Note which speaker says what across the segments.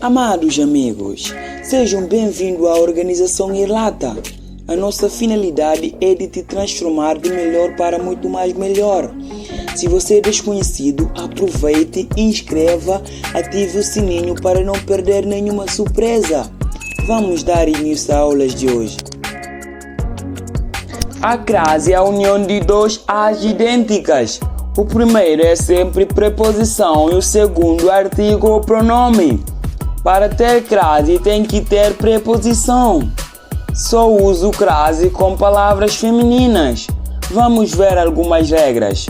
Speaker 1: Amados amigos, sejam bem-vindos à Organização Irlata. A nossa finalidade é de te transformar de melhor para muito mais melhor. Se você é desconhecido, aproveite, inscreva, ative o sininho para não perder nenhuma surpresa. Vamos dar início às aulas de hoje. A crase é a união de dois As idênticas. O primeiro é sempre preposição e o segundo artigo ou pronome. Para ter crase tem que ter preposição. Só uso crase com palavras femininas. Vamos ver algumas regras.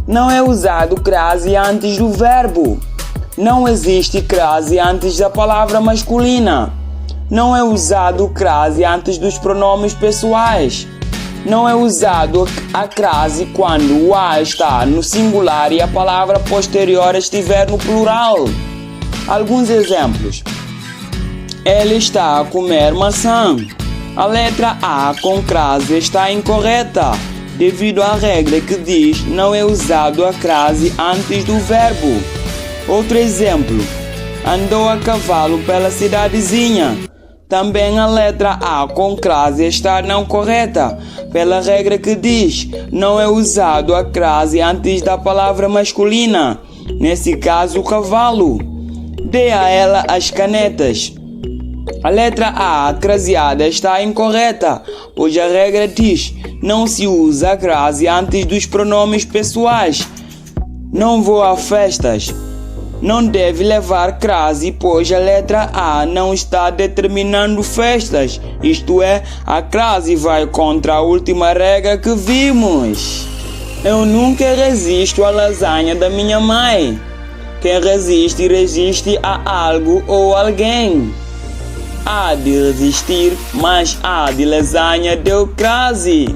Speaker 1: Não é usado crase antes do verbo. Não existe crase antes da palavra masculina. Não é usado crase antes dos pronomes pessoais. Não é usado a crase quando o A está no singular e a palavra posterior estiver no plural. Alguns exemplos. Ela está a comer maçã. A letra A com crase está incorreta, devido à regra que diz não é usado a crase antes do verbo. Outro exemplo. Andou a cavalo pela cidadezinha. Também a letra A com crase está não correta, pela regra que diz não é usado a crase antes da palavra masculina, nesse caso cavalo. Dê a ela as canetas. A letra A craseada está incorreta, pois a regra diz não se usa a crase antes dos pronomes pessoais. Não vou a festas. Não deve levar crase, pois a letra A não está determinando festas. Isto é, a crase vai contra a última regra que vimos. Eu nunca resisto à lasanha da minha mãe. Quem resiste a algo ou alguém. Há de resistir, mas há de lasanha deu crase.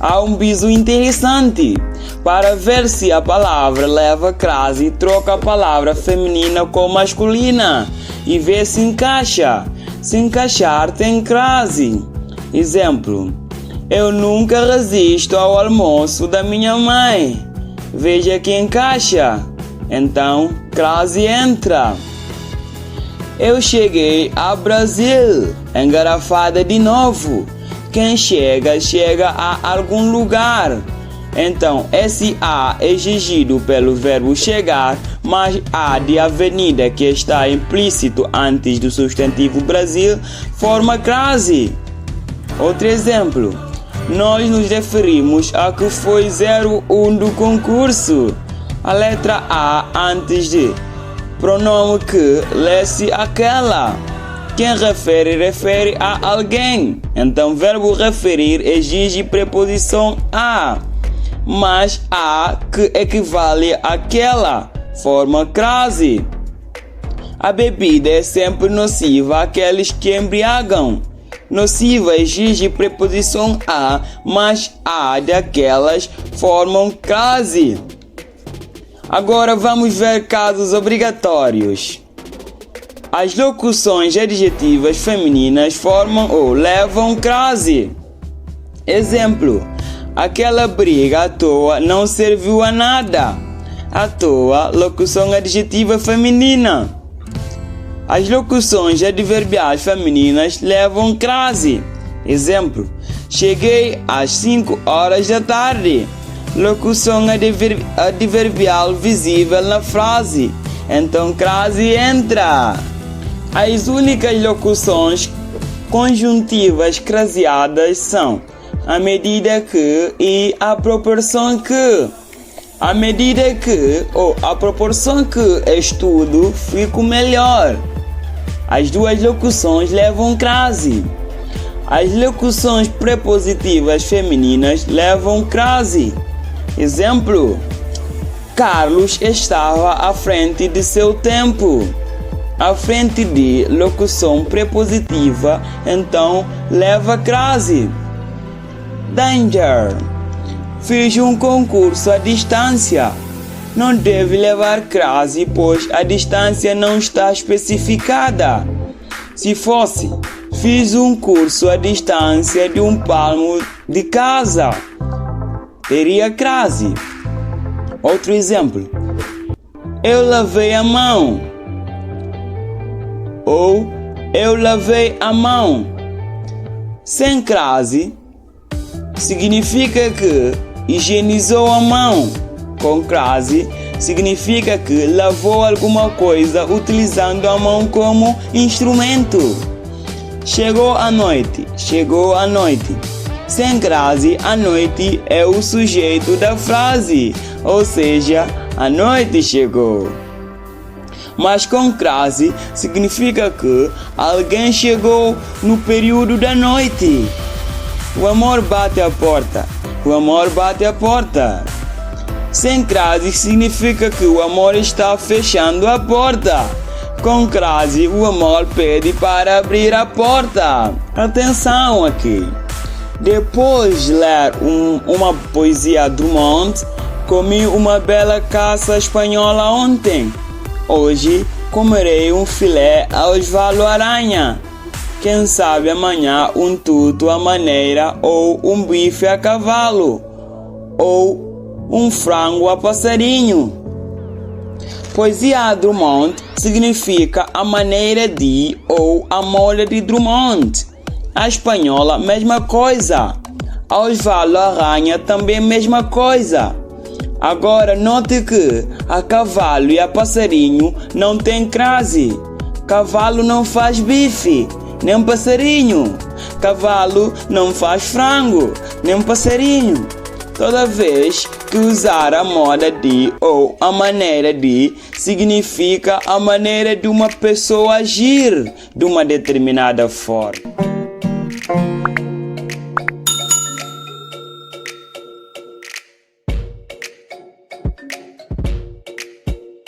Speaker 1: Há um biso interessante. Para ver se a palavra leva crase, troca a palavra feminina com masculina e vê se encaixa. Se encaixar, tem crase. Exemplo. Eu nunca resisto ao almoço da minha mãe. Veja que encaixa. Então, crase entra. Eu cheguei ao Brasil. Engarrafada de novo. Quem chega a algum lugar. Então, esse A é exigido pelo verbo chegar, mas A de avenida que está implícito antes do substantivo Brasil forma crase. Outro exemplo. Nós nos referimos a que foi 01 do concurso. A letra A antes de pronome que, lê-se aquela. Quem refere a alguém. Então, verbo referir exige preposição a. Mas a que equivale àquela forma crase. A bebida é sempre nociva àqueles que embriagam. Nociva exige preposição a, mas a daquelas formam crase. Agora vamos ver casos obrigatórios. As locuções adjetivas femininas formam ou levam crase. Exemplo. Aquela briga à toa não serviu a nada. À toa, locução adjetiva feminina. As locuções adverbiais femininas levam crase. Exemplo. Cheguei às 5 horas da tarde. Locução adverbial visível na frase. Então crase entra. As únicas locuções conjuntivas craseadas são à medida que e à proporção que. À medida que ou à proporção que estudo, fico melhor. As duas locuções levam crase. As locuções prepositivas femininas levam crase. Exemplo. Carlos estava à frente de seu tempo. À frente de locução prepositiva, então leva crase. Danger. Fiz um concurso à distância. Não deve levar crase, pois a distância não está especificada. Se fosse, fiz um curso à distância de um palmo de casa, teria crase. Outro exemplo. Eu lavei a mão. ou eu lavei a mão. Sem crase, significa que higienizou a mão. Com crase, significa que lavou alguma coisa utilizando a mão como instrumento. Chegou a noite. Sem crase, a noite é o sujeito da frase, ou seja, a noite chegou. Mas com crase significa que alguém chegou no período da noite. O amor bate a porta. Sem crase significa que o amor está fechando a porta. Com crase, o amor pede para abrir a porta. Atenção aqui. Depois de ler uma poesia Drummond, comi uma bela caça espanhola ontem. Hoje comerei um filé a Osvaldo Aranha. Quem sabe amanhã um tuto à maneira, ou um bife a cavalo, ou um frango a passarinho. Poesia Drummond significa a maneira de ou a moda de Drummond. A espanhola, mesma coisa. A Osvaldo Aranha, também mesma coisa. Agora note que a cavalo e a passarinho não tem crase. Cavalo não faz bife, nem passarinho. Cavalo não faz frango, nem passarinho. Toda vez que usar a moda de ou a maneira de, significa a maneira de uma pessoa agir de uma determinada forma.